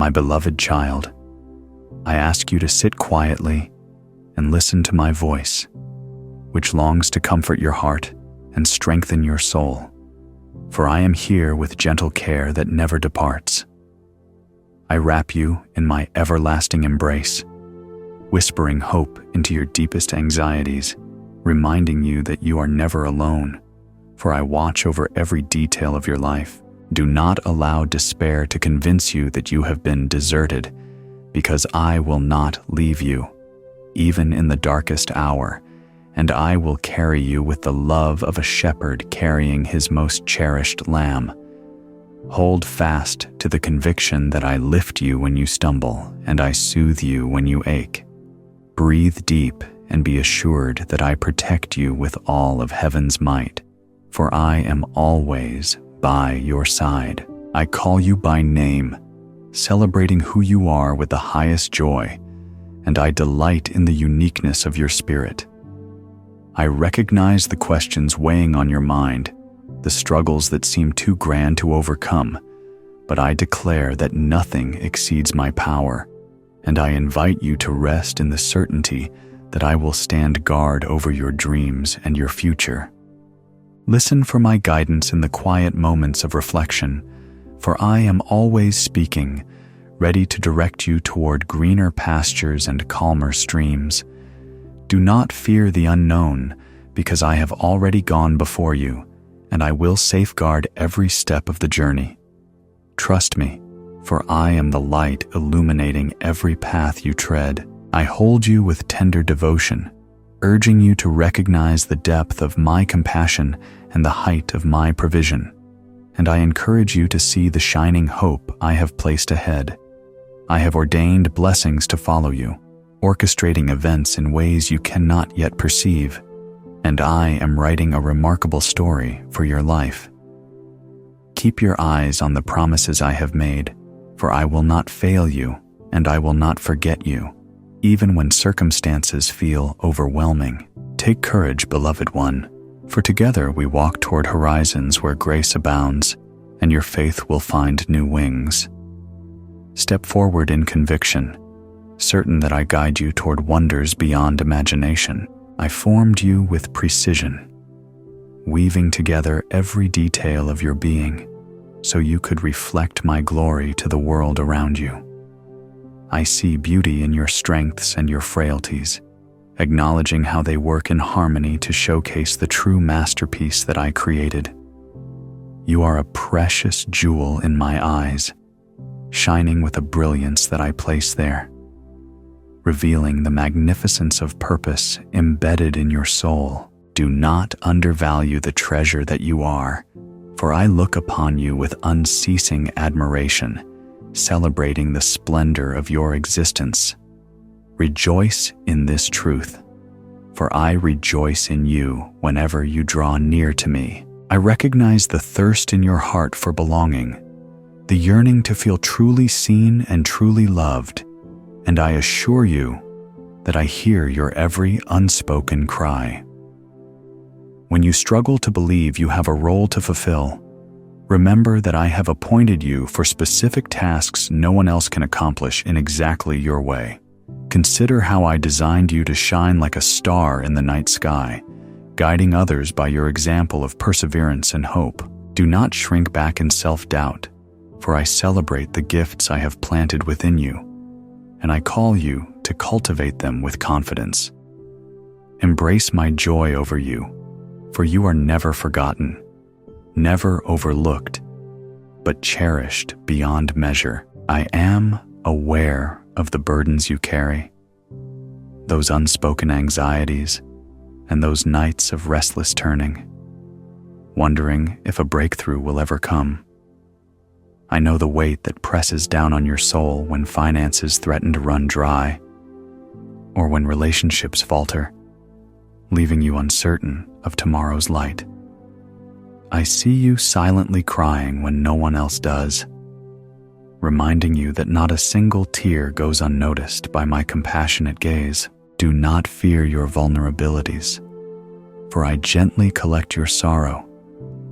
My beloved child, I ask you to sit quietly and listen to my voice, which longs to comfort your heart and strengthen your soul. For I am here with gentle care that never departs. I wrap you in my everlasting embrace, whispering hope into your deepest anxieties, reminding you that you are never alone, for I watch over every detail of your life. Do not allow despair to convince you that you have been deserted, because I will not leave you, even in the darkest hour, and I will carry you with the love of a shepherd carrying his most cherished lamb. Hold fast to the conviction that I lift you when you stumble, and I soothe you when you ache. Breathe deep and be assured that I protect you with all of heaven's might, for I am always by your side. I call you by name, celebrating who you are with the highest joy, and I delight in the uniqueness of your spirit. I recognize the questions weighing on your mind, the struggles that seem too grand to overcome, but I declare that nothing exceeds my power, and I invite you to rest in the certainty that I will stand guard over your dreams and your future. Listen for my guidance in the quiet moments of reflection, for I am always speaking, ready to direct you toward greener pastures and calmer streams. Do not fear the unknown, because I have already gone before you, and I will safeguard every step of the journey. Trust me, for I am the light illuminating every path you tread. I hold you with tender devotion, urging you to recognize the depth of my compassion and the height of my provision. And I encourage you to see the shining hope I have placed ahead. I have ordained blessings to follow you, orchestrating events in ways you cannot yet perceive, and I am writing a remarkable story for your life. Keep your eyes on the promises I have made, for I will not fail you, and I will not forget you, even when circumstances feel overwhelming. Take courage, beloved one, for together we walk toward horizons where grace abounds, and your faith will find new wings. Step forward in conviction, certain that I guide you toward wonders beyond imagination. I formed you with precision, weaving together every detail of your being so you could reflect my glory to the world around you. I see beauty in your strengths and your frailties, acknowledging how they work in harmony to showcase the true masterpiece that I created. You are a precious jewel in my eyes, shining with a brilliance that I place there, revealing the magnificence of purpose embedded in your soul. Do not undervalue the treasure that you are, for I look upon you with unceasing admiration, celebrating the splendor of your existence. Rejoice in this truth, for I rejoice in you whenever you draw near to me. I recognize the thirst in your heart for belonging, the yearning to feel truly seen and truly loved, and I assure you that I hear your every unspoken cry. When you struggle to believe you have a role to fulfill, remember that I have appointed you for specific tasks no one else can accomplish in exactly your way. Consider how I designed you to shine like a star in the night sky, guiding others by your example of perseverance and hope. Do not shrink back in self-doubt, for I celebrate the gifts I have planted within you, and I call you to cultivate them with confidence. Embrace my joy over you, for you are never forgotten, never overlooked, but cherished beyond measure. I am aware of the burdens you carry, those unspoken anxieties, and those nights of restless turning, wondering if a breakthrough will ever come. I know the weight that presses down on your soul when finances threaten to run dry, or when relationships falter, leaving you uncertain of tomorrow's light. I see you silently crying when no one else does, reminding you that not a single tear goes unnoticed by my compassionate gaze. Do not fear your vulnerabilities, for I gently collect your sorrow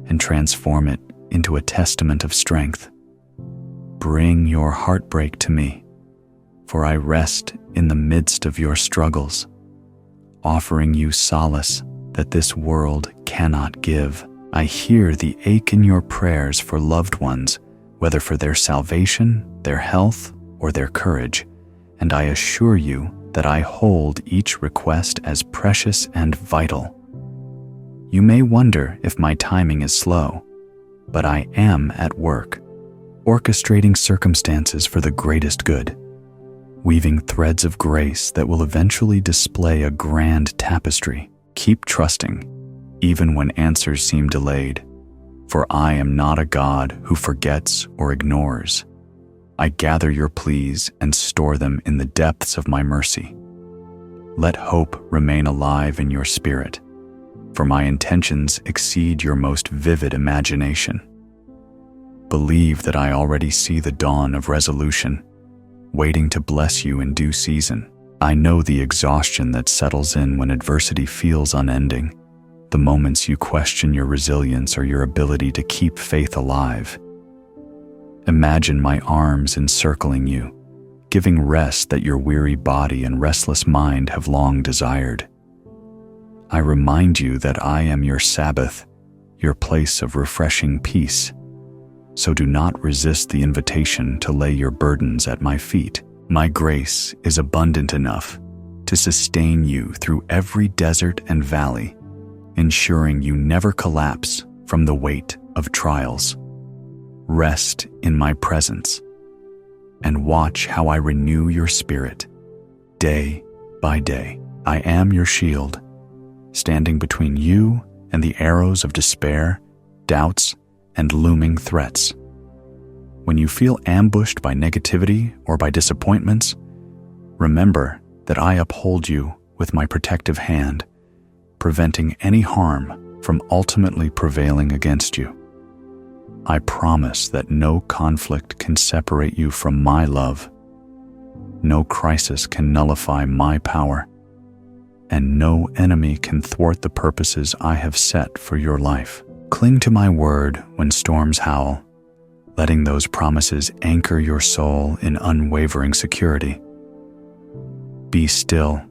and transform it into a testament of strength. Bring your heartbreak to me, for I rest in the midst of your struggles, offering you solace that this world cannot give. I hear the ache in your prayers for loved ones, whether for their salvation, their health, or their courage, and I assure you that I hold each request as precious and vital. You may wonder if my timing is slow, but I am at work, orchestrating circumstances for the greatest good, weaving threads of grace that will eventually display a grand tapestry. Keep trusting, even when answers seem delayed, for I am not a God who forgets or ignores. I gather your pleas and store them in the depths of my mercy. Let hope remain alive in your spirit, for my intentions exceed your most vivid imagination. Believe that I already see the dawn of resolution, waiting to bless you in due season. I know the exhaustion that settles in when adversity feels unending, the moments you question your resilience or your ability to keep faith alive. Imagine my arms encircling you, giving rest that your weary body and restless mind have long desired. I remind you that I am your Sabbath, your place of refreshing peace. So do not resist the invitation to lay your burdens at my feet. My grace is abundant enough to sustain you through every desert and valley, ensuring you never collapse from the weight of trials. Rest in my presence and watch how I renew your spirit day by day. I am your shield, standing between you and the arrows of despair, doubts, and looming threats. When you feel ambushed by negativity or by disappointments, remember that I uphold you with my protective hand, preventing any harm from ultimately prevailing against you. I promise that no conflict can separate you from my love, no crisis can nullify my power, and no enemy can thwart the purposes I have set for your life. Cling to my word when storms howl, letting those promises anchor your soul in unwavering security. Be still,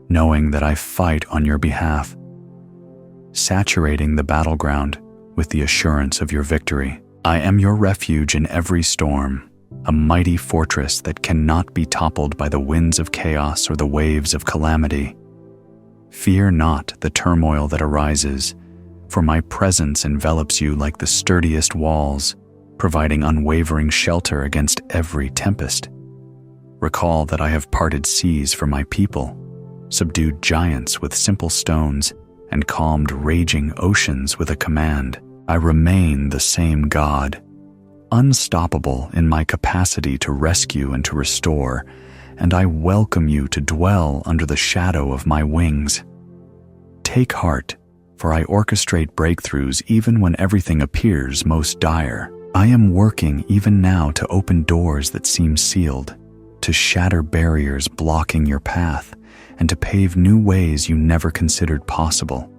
knowing that I fight on your behalf, saturating the battleground with the assurance of your victory. I am your refuge in every storm, a mighty fortress that cannot be toppled by the winds of chaos or the waves of calamity. Fear not the turmoil that arises, for my presence envelops you like the sturdiest walls, providing unwavering shelter against every tempest. Recall that I have parted seas for my people, subdued giants with simple stones, and calmed raging oceans with a command. I remain the same God, unstoppable in my capacity to rescue and to restore, and I welcome you to dwell under the shadow of my wings. Take heart, for I orchestrate breakthroughs even when everything appears most dire. I am working even now to open doors that seem sealed, to shatter barriers blocking your path, and to pave new ways you never considered possible.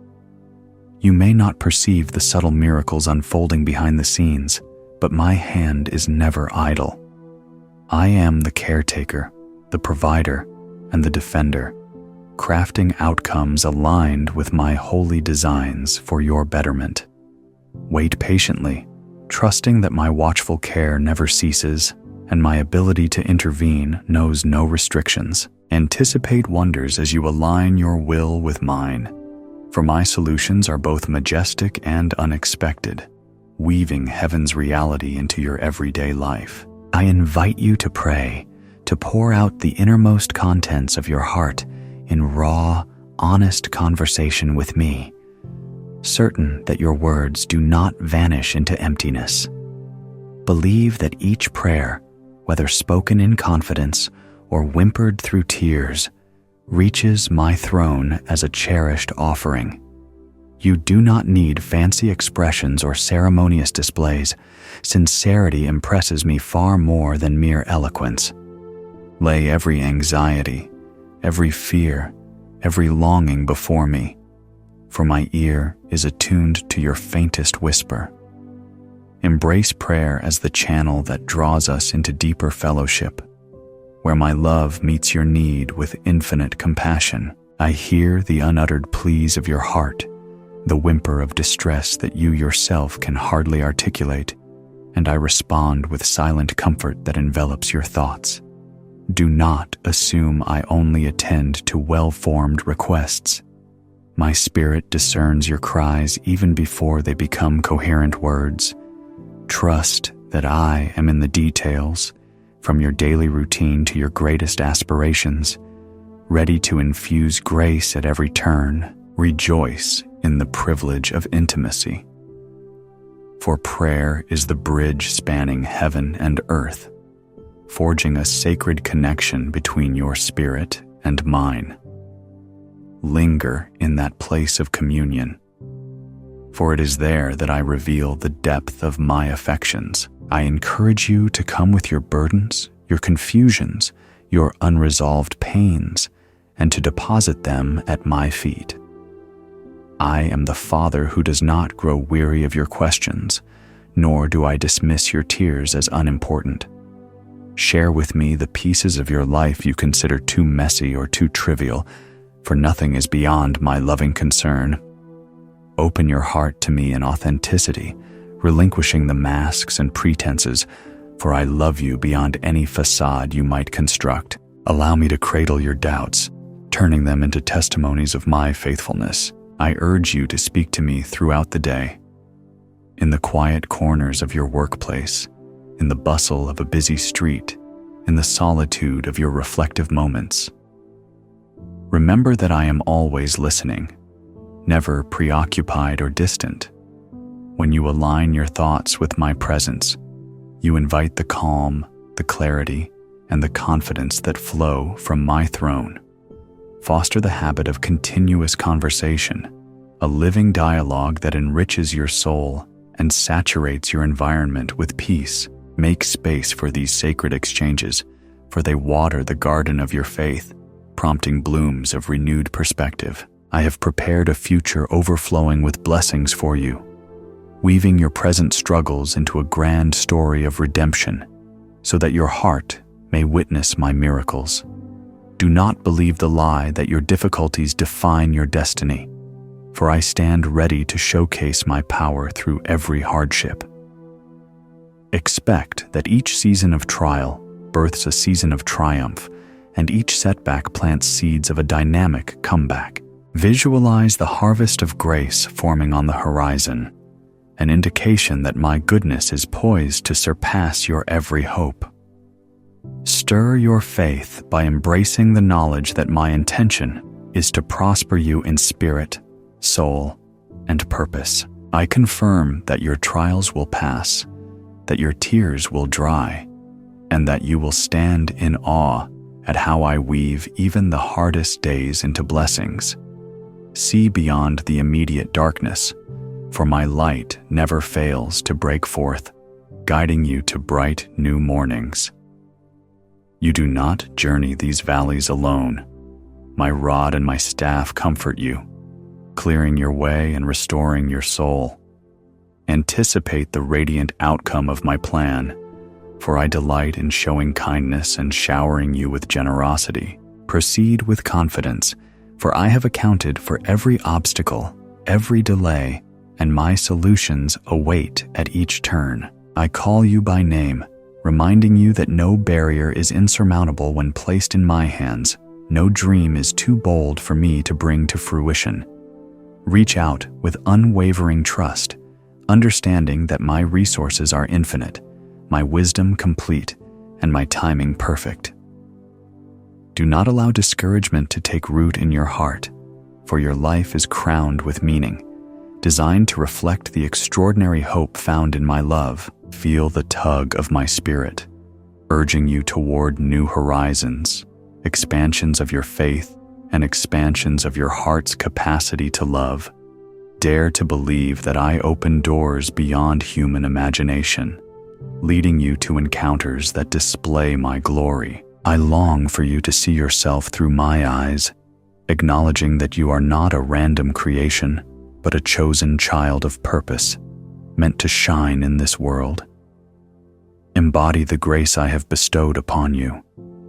You may not perceive the subtle miracles unfolding behind the scenes, but my hand is never idle. I am the caretaker, the provider, and the defender, crafting outcomes aligned with my holy designs for your betterment. Wait patiently, trusting that my watchful care never ceases and my ability to intervene knows no restrictions. Anticipate wonders as you align your will with mine, for my solutions are both majestic and unexpected, weaving heaven's reality into your everyday life. I invite you to pray, to pour out the innermost contents of your heart in raw, honest conversation with me, certain that your words do not vanish into emptiness. Believe that each prayer, whether spoken in confidence or whimpered through tears, reaches my throne as a cherished offering. You do not need fancy expressions or ceremonious displays. Sincerity impresses me far more than mere eloquence. Lay every anxiety, every fear, every longing before me, for my ear is attuned to your faintest whisper. Embrace prayer as the channel that draws us into deeper fellowship, where my love meets your need with infinite compassion. I hear the unuttered pleas of your heart, the whimper of distress that you yourself can hardly articulate, and I respond with silent comfort that envelops your thoughts. Do not assume I only attend to well-formed requests. My spirit discerns your cries even before they become coherent words. Trust that I am in the details, from your daily routine to your greatest aspirations, ready to infuse grace at every turn. Rejoice in the privilege of intimacy. For prayer is the bridge spanning heaven and earth, forging a sacred connection between your spirit and mine. Linger in that place of communion, for it is there that I reveal the depth of my affections. I encourage you to come with your burdens, your confusions, your unresolved pains, and to deposit them at my feet. I am the Father who does not grow weary of your questions, nor do I dismiss your tears as unimportant. Share with me the pieces of your life you consider too messy or too trivial, for nothing is beyond my loving concern. Open your heart to me in authenticity, relinquishing the masks and pretenses, for I love you beyond any facade you might construct. Allow me to cradle your doubts, turning them into testimonies of my faithfulness. I urge you to speak to me throughout the day, in the quiet corners of your workplace, in the bustle of a busy street, in the solitude of your reflective moments. Remember that I am always listening, never preoccupied or distant. When you align your thoughts with my presence, you invite the calm, the clarity, and the confidence that flow from my throne. Foster the habit of continuous conversation, a living dialogue that enriches your soul and saturates your environment with peace. Make space for these sacred exchanges, for they water the garden of your faith, prompting blooms of renewed perspective. I have prepared a future overflowing with blessings for you, weaving your present struggles into a grand story of redemption, so that your heart may witness my miracles. Do not believe the lie that your difficulties define your destiny, for I stand ready to showcase my power through every hardship. Expect that each season of trial births a season of triumph, and each setback plants seeds of a dynamic comeback. Visualize the harvest of grace forming on the horizon, an indication that my goodness is poised to surpass your every hope. Stir your faith by embracing the knowledge that my intention is to prosper you in spirit, soul, and purpose. I confirm that your trials will pass, that your tears will dry, and that you will stand in awe at how I weave even the hardest days into blessings. See beyond the immediate darkness, for my light never fails to break forth, guiding you to bright new mornings. You do not journey these valleys alone. My rod and my staff comfort you, clearing your way and restoring your soul. Anticipate the radiant outcome of my plan, for I delight in showing kindness and showering you with generosity. Proceed with confidence, for I have accounted for every obstacle, every delay, and my solutions await at each turn. I call you by name, reminding you that no barrier is insurmountable when placed in my hands. No dream is too bold for me to bring to fruition. Reach out with unwavering trust, understanding that my resources are infinite, my wisdom complete, and my timing perfect. Do not allow discouragement to take root in your heart, for your life is crowned with meaning, designed to reflect the extraordinary hope found in my love. Feel the tug of my spirit, urging you toward new horizons, expansions of your faith, and expansions of your heart's capacity to love. Dare to believe that I open doors beyond human imagination, leading you to encounters that display my glory. I long for you to see yourself through my eyes, acknowledging that you are not a random creation, but a chosen child of purpose. meant to shine in this world. Embody the grace I have bestowed upon you,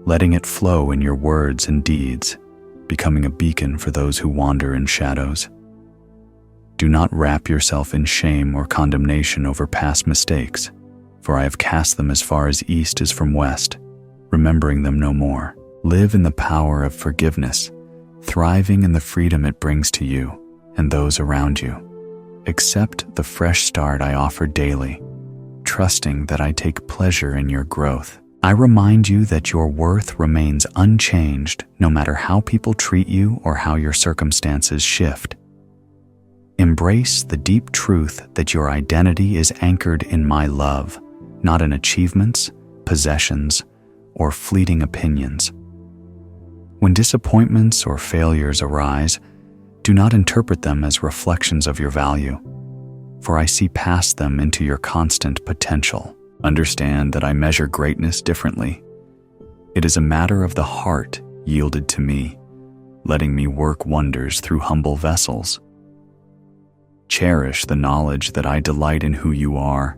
letting it flow in your words and deeds, becoming a beacon for those who wander in shadows. Do not wrap yourself in shame or condemnation over past mistakes, for I have cast them as far as east is from west, remembering them no more. Live in the power of forgiveness, thriving in the freedom it brings to you and those around you. Accept the fresh start I offer daily, trusting that I take pleasure in your growth. I remind you that your worth remains unchanged no matter how people treat you or how your circumstances shift. Embrace the deep truth that your identity is anchored in my love, not in achievements, possessions, or fleeting opinions. When disappointments or failures arise, do not interpret them as reflections of your value, for I see past them into your constant potential. Understand that I measure greatness differently. It is a matter of the heart yielded to me, letting me work wonders through humble vessels. Cherish the knowledge that I delight in who you are,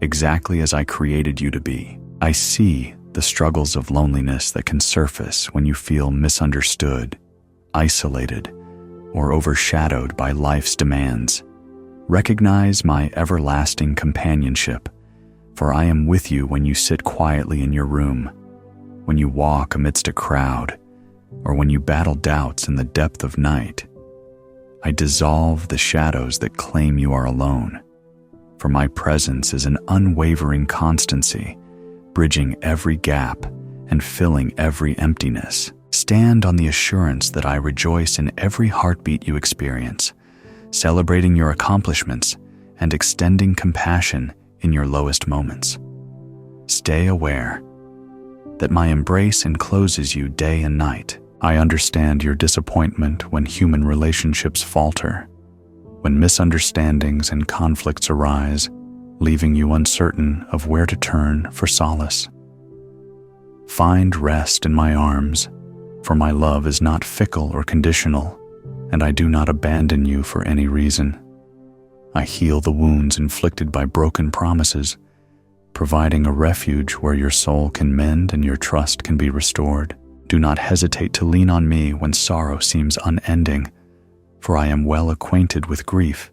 exactly as I created you to be. I see the struggles of loneliness that can surface when you feel misunderstood, isolated, or overshadowed by life's demands. Recognize my everlasting companionship, for I am with you when you sit quietly in your room, when you walk amidst a crowd, or when you battle doubts in the depth of night. I dissolve the shadows that claim you are alone, for my presence is an unwavering constancy, bridging every gap and filling every emptiness. Stand on the assurance that I rejoice in every heartbeat you experience, celebrating your accomplishments and extending compassion in your lowest moments. Stay aware that my embrace encloses you day and night. I understand your disappointment when human relationships falter, when misunderstandings and conflicts arise, leaving you uncertain of where to turn for solace. Find rest in my arms, for my love is not fickle or conditional, and I do not abandon you for any reason. I heal the wounds inflicted by broken promises, providing a refuge where your soul can mend and your trust can be restored. Do not hesitate to lean on me when sorrow seems unending, for I am well acquainted with grief,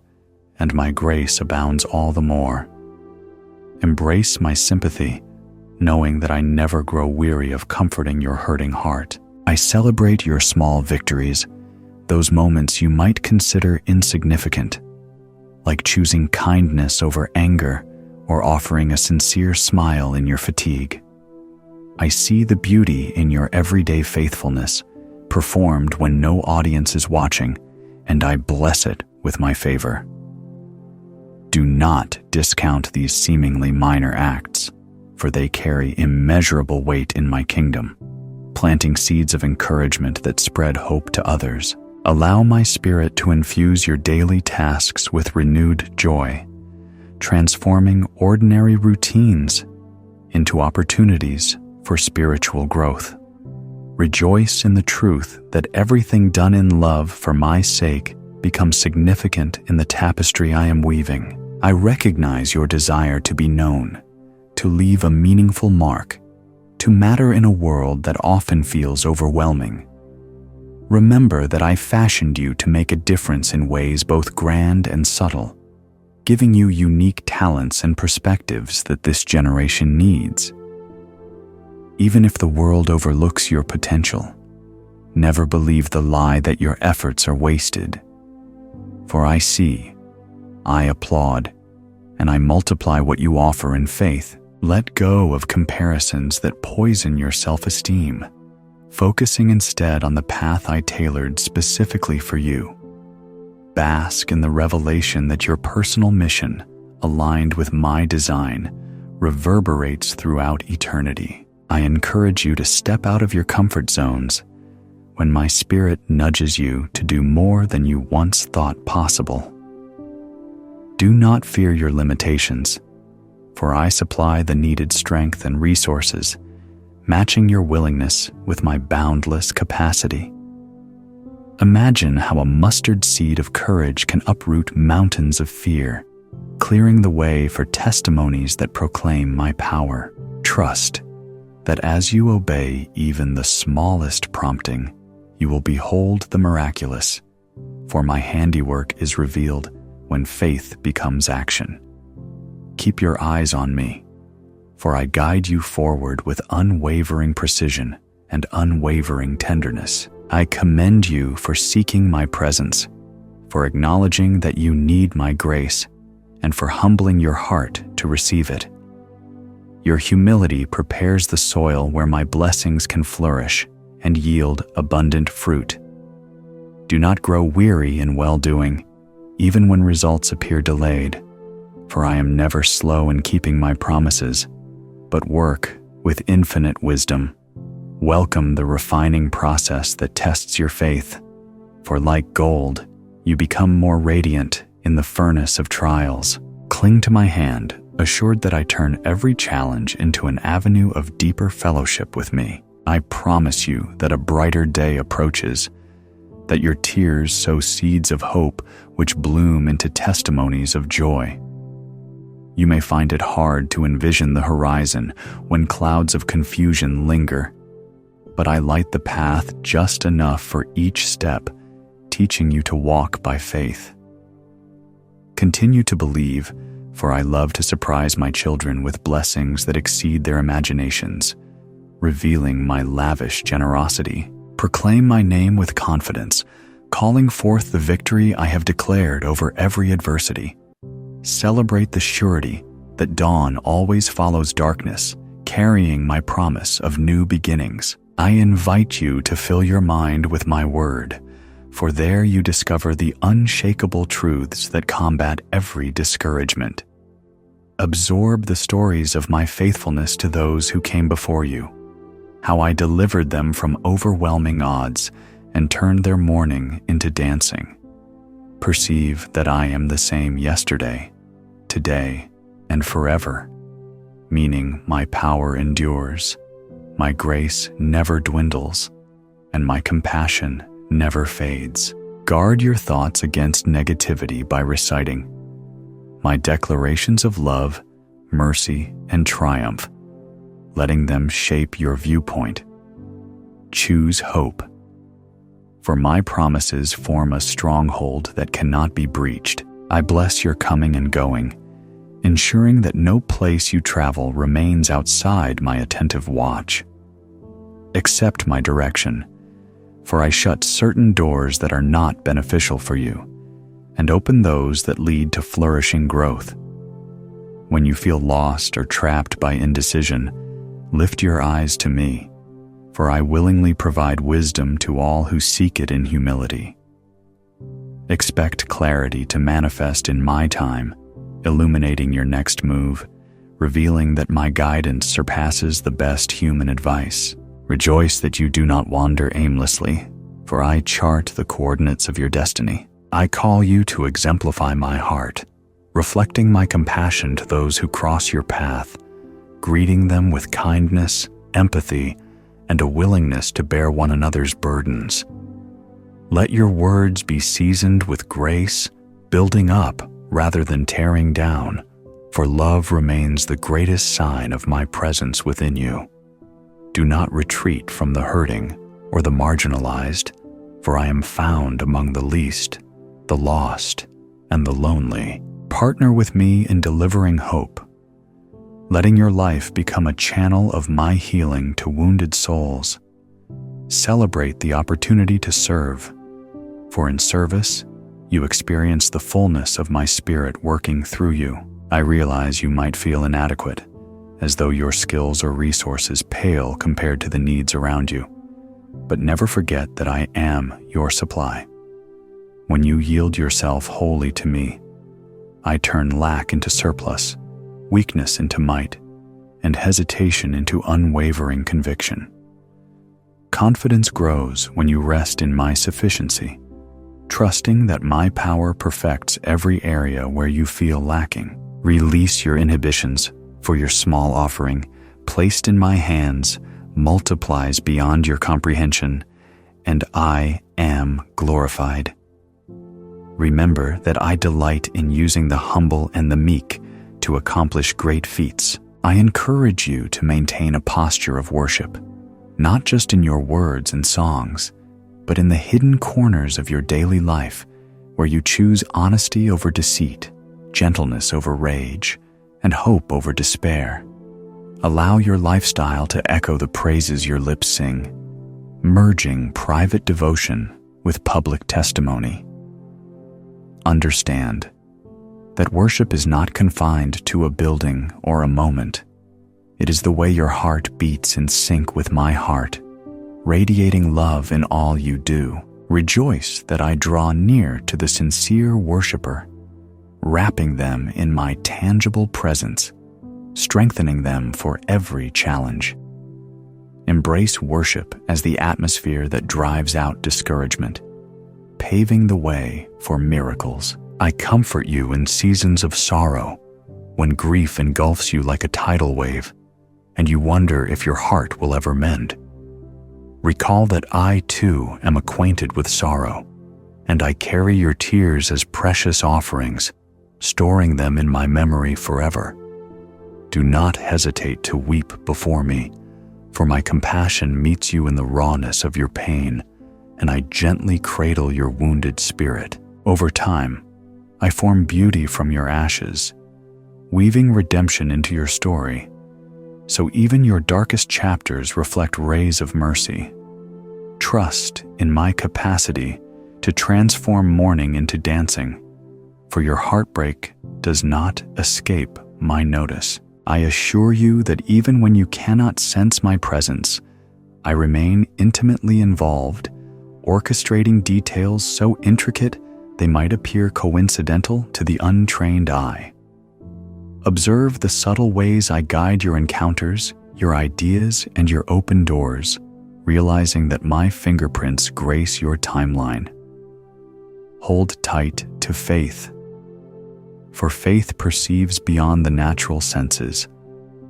and my grace abounds all the more. Embrace my sympathy, knowing that I never grow weary of comforting your hurting heart. I celebrate your small victories, those moments you might consider insignificant, like choosing kindness over anger or offering a sincere smile in your fatigue. I see the beauty in your everyday faithfulness, performed when no audience is watching, and I bless it with my favor. Do not discount these seemingly minor acts, for they carry immeasurable weight in my kingdom, planting seeds of encouragement that spread hope to others. Allow my spirit to infuse your daily tasks with renewed joy, transforming ordinary routines into opportunities for spiritual growth. Rejoice in the truth that everything done in love for my sake becomes significant in the tapestry I am weaving. I recognize your desire to be known, to leave a meaningful mark, to matter in a world that often feels overwhelming. Remember that I fashioned you to make a difference in ways both grand and subtle, giving you unique talents and perspectives that this generation needs. Even if the world overlooks your potential, never believe the lie that your efforts are wasted. For I see, I applaud, and I multiply what you offer in faith. Let go of comparisons that poison your self-esteem, focusing instead on the path I tailored specifically for you. Bask in the revelation that your personal mission, aligned with my design, reverberates throughout eternity. I encourage you to step out of your comfort zones when my spirit nudges you to do more than you once thought possible. Do not fear your limitations, for I supply the needed strength and resources, matching your willingness with my boundless capacity. Imagine how a mustard seed of courage can uproot mountains of fear, clearing the way for testimonies that proclaim my power. Trust that as you obey even the smallest prompting, you will behold the miraculous, for my handiwork is revealed when faith becomes action. Keep your eyes on me, for I guide you forward with unwavering precision and unwavering tenderness. I commend you for seeking my presence, for acknowledging that you need my grace, and for humbling your heart to receive it. Your humility prepares the soil where my blessings can flourish and yield abundant fruit. Do not grow weary in well-doing, even when results appear delayed, for I am never slow in keeping my promises, but work with infinite wisdom. Welcome the refining process that tests your faith, for like gold, you become more radiant in the furnace of trials. Cling to my hand, assured that I turn every challenge into an avenue of deeper fellowship with me. I promise you that a brighter day approaches, that your tears sow seeds of hope which bloom into testimonies of joy. You may find it hard to envision the horizon when clouds of confusion linger, but I light the path just enough for each step, teaching you to walk by faith. Continue to believe, for I love to surprise my children with blessings that exceed their imaginations, revealing my lavish generosity. Proclaim my name with confidence, calling forth the victory I have declared over every adversity. Celebrate the surety that dawn always follows darkness, carrying my promise of new beginnings. I invite you to fill your mind with my word, for there you discover the unshakable truths that combat every discouragement. Absorb the stories of my faithfulness to those who came before you, how I delivered them from overwhelming odds and turned their mourning into dancing. Perceive that I am the same yesterday, today, and forever, meaning my power endures, my grace never dwindles, and my compassion never fades. Guard your thoughts against negativity by reciting my declarations of love, mercy, and triumph, letting them shape your viewpoint. Choose hope, for my promises form a stronghold that cannot be breached. I bless your coming and going, ensuring that no place you travel remains outside my attentive watch. Accept my direction, for I shut certain doors that are not beneficial for you, and open those that lead to flourishing growth. When you feel lost or trapped by indecision, lift your eyes to me, for I willingly provide wisdom to all who seek it in humility. Expect clarity to manifest in my time, illuminating your next move, revealing that my guidance surpasses the best human advice. Rejoice that you do not wander aimlessly, for I chart the coordinates of your destiny. I call you to exemplify my heart, reflecting my compassion to those who cross your path, greeting them with kindness, empathy, and a willingness to bear one another's burdens. Let your words be seasoned with grace, building up rather than tearing down, for love remains the greatest sign of my presence within you. Do not retreat from the hurting or the marginalized, for I am found among the least, the lost, and the lonely. Partner with me in delivering hope, letting your life become a channel of my healing to wounded souls. Celebrate the opportunity to serve, for in service, you experience the fullness of my spirit working through you. I realize you might feel inadequate, as though your skills or resources pale compared to the needs around you. But never forget that I am your supply. When you yield yourself wholly to me, I turn lack into surplus, weakness into might, and hesitation into unwavering conviction. Confidence grows when you rest in my sufficiency, trusting that my power perfects every area where you feel lacking. Release your inhibitions, for your small offering, placed in my hands, multiplies beyond your comprehension, and I am glorified. Remember that I delight in using the humble and the meek to accomplish great feats. I encourage you to maintain a posture of worship, not just in your words and songs, but in the hidden corners of your daily life where you choose honesty over deceit, gentleness over rage, and hope over despair. Allow your lifestyle to echo the praises your lips sing, merging private devotion with public testimony. Understand that worship is not confined to a building or a moment. It is the way your heart beats in sync with my heart, radiating love in all you do. Rejoice that I draw near to the sincere worshiper, wrapping them in my tangible presence, strengthening them for every challenge. Embrace worship as the atmosphere that drives out discouragement, paving the way for miracles. I comfort you in seasons of sorrow, when grief engulfs you like a tidal wave, and you wonder if your heart will ever mend. Recall that I too am acquainted with sorrow, and I carry your tears as precious offerings, storing them in my memory forever. Do not hesitate to weep before me, for my compassion meets you in the rawness of your pain, and I gently cradle your wounded spirit. Over time, I form beauty from your ashes, weaving redemption into your story, so even your darkest chapters reflect rays of mercy. Trust in my capacity to transform mourning into dancing, for your heartbreak does not escape my notice. I assure you that even when you cannot sense my presence, I remain intimately involved, orchestrating details so intricate they might appear coincidental to the untrained eye. Observe the subtle ways I guide your encounters, your ideas, and your open doors, realizing that my fingerprints grace your timeline. Hold tight to faith, for faith perceives beyond the natural senses,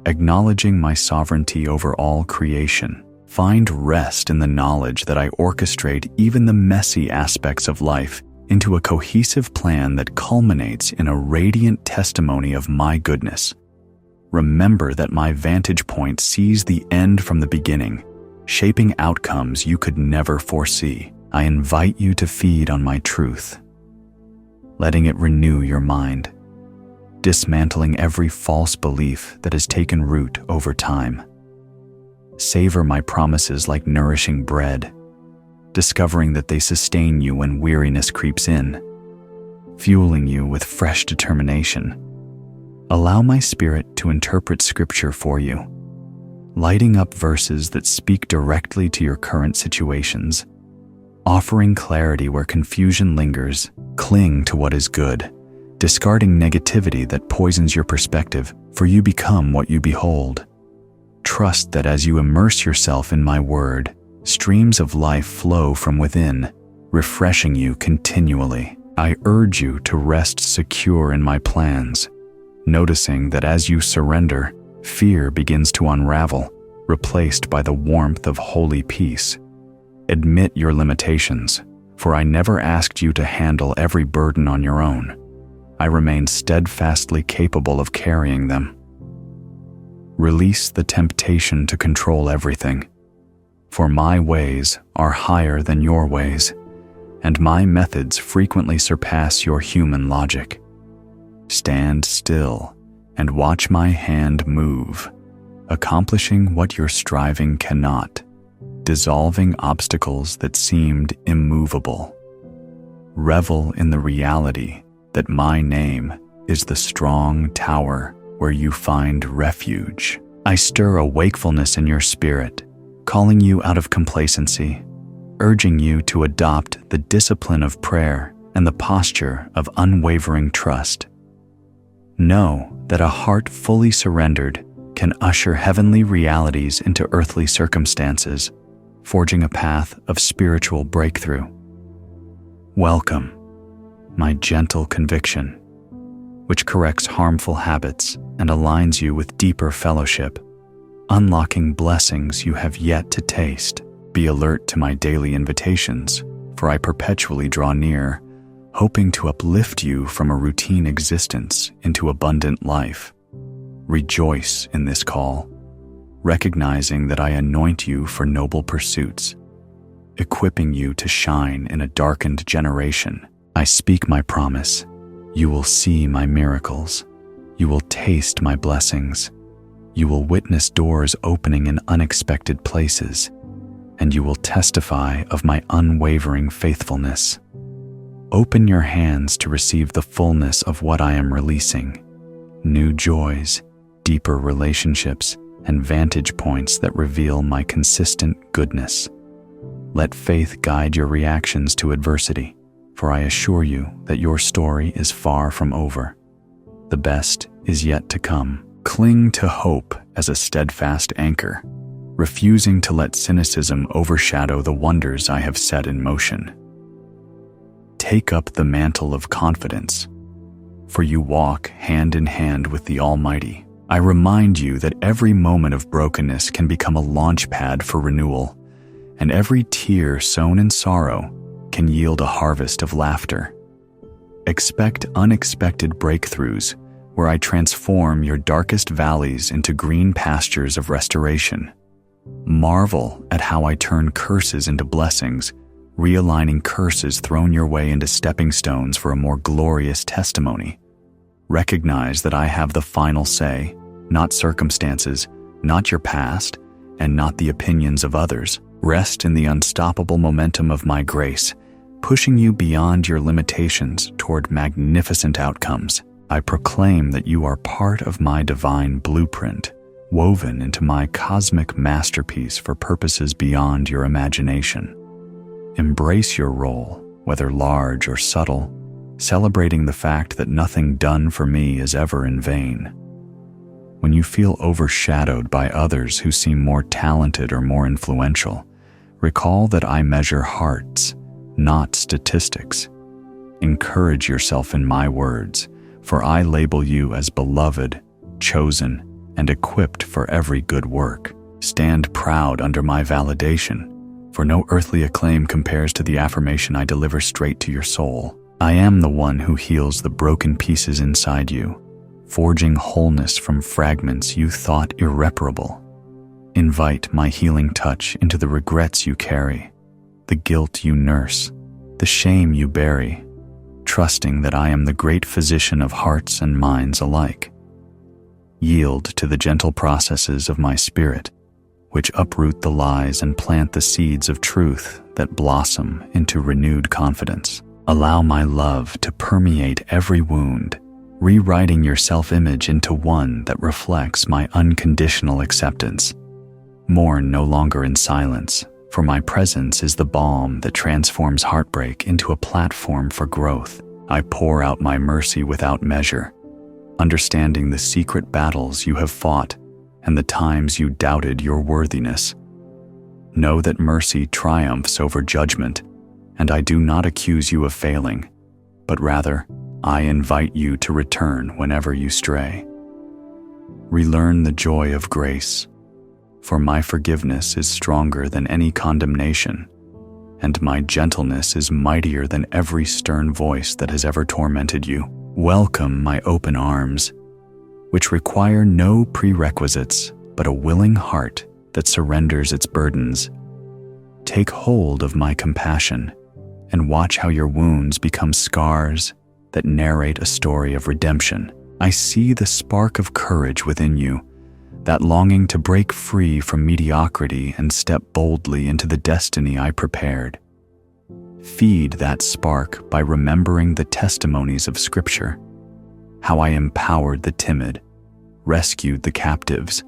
acknowledging my sovereignty over all creation. Find rest in the knowledge that I orchestrate even the messy aspects of life into a cohesive plan that culminates in a radiant testimony of my goodness. Remember that my vantage point sees the end from the beginning, shaping outcomes you could never foresee. I invite you to feed on my truth, letting it renew your mind, dismantling every false belief that has taken root over time. Savor my promises like nourishing bread, discovering that they sustain you when weariness creeps in, fueling you with fresh determination. Allow my spirit to interpret scripture for you, lighting up verses that speak directly to your current situations, offering clarity where confusion lingers. Cling to what is good, discarding negativity that poisons your perspective, for you become what you behold. Trust that as you immerse yourself in my word, streams of life flow from within, refreshing you continually. I urge you to rest secure in my plans, noticing that as you surrender, fear begins to unravel, replaced by the warmth of holy peace. Admit your limitations, for I never asked you to handle every burden on your own. I remain steadfastly capable of carrying them. Release the temptation to control everything, for my ways are higher than your ways, and my methods frequently surpass your human logic. Stand still and watch my hand move, accomplishing what your striving cannot, dissolving obstacles that seemed immovable. Revel in the reality that my name is the strong tower where you find refuge. I stir a wakefulness in your spirit, calling you out of complacency, urging you to adopt the discipline of prayer and the posture of unwavering trust. Know that a heart fully surrendered can usher heavenly realities into earthly circumstances, forging a path of spiritual breakthrough. Welcome, my gentle conviction, which corrects harmful habits and aligns you with deeper fellowship, unlocking blessings you have yet to taste. Be alert to my daily invitations, for I perpetually draw near, hoping to uplift you from a routine existence into abundant life. Rejoice in this call, recognizing that I anoint you for noble pursuits, equipping you to shine in a darkened generation. I speak my promise. You will see my miracles. You will taste my blessings. You will witness doors opening in unexpected places, and you will testify of my unwavering faithfulness. Open your hands to receive the fullness of what I am releasing: new joys, deeper relationships, and vantage points that reveal my consistent goodness. Let faith guide your reactions to adversity, for I assure you that your story is far from over. The best is yet to come. Cling to hope as a steadfast anchor, refusing to let cynicism overshadow the wonders I have set in motion. Take up the mantle of confidence, for you walk hand in hand with the Almighty. I remind you that every moment of brokenness can become a launch pad for renewal, and every tear sown in sorrow can yield a harvest of laughter. Expect unexpected breakthroughs where I transform your darkest valleys into green pastures of restoration. Marvel at how I turn curses into blessings, realigning curses thrown your way into stepping stones for a more glorious testimony. Recognize that I have the final say, not circumstances, not your past, and not the opinions of others. Rest in the unstoppable momentum of my grace, pushing you beyond your limitations toward magnificent outcomes. I proclaim that you are part of my divine blueprint, woven into my cosmic masterpiece for purposes beyond your imagination. Embrace your role, whether large or subtle, celebrating the fact that nothing done for me is ever in vain. When you feel overshadowed by others who seem more talented or more influential, recall that I measure hearts, not statistics. Encourage yourself in my words, for I label you as beloved, chosen, and equipped for every good work. Stand proud under my validation, for no earthly acclaim compares to the affirmation I deliver straight to your soul. I am the one who heals the broken pieces inside you, forging wholeness from fragments you thought irreparable. Invite my healing touch into the regrets you carry, the guilt you nurse, the shame you bury, trusting that I am the great physician of hearts and minds alike. Yield to the gentle processes of my spirit, which uproot the lies and plant the seeds of truth that blossom into renewed confidence. Allow my love to permeate every wound, rewriting your self-image into one that reflects my unconditional acceptance. Mourn no longer in silence, for my presence is the balm that transforms heartbreak into a platform for growth. I pour out my mercy without measure, understanding the secret battles you have fought and the times you doubted your worthiness. Know that mercy triumphs over judgment, and I do not accuse you of failing, but rather, I invite you to return whenever you stray. Relearn the joy of grace, for my forgiveness is stronger than any condemnation, and my gentleness is mightier than every stern voice that has ever tormented you. Welcome my open arms, which require no prerequisites but a willing heart that surrenders its burdens. Take hold of my compassion and watch how your wounds become scars that narrate a story of redemption. I see the spark of courage within you, that longing to break free from mediocrity and step boldly into the destiny I prepared. Feed that spark by remembering the testimonies of Scripture, how I empowered the timid, rescued the captives,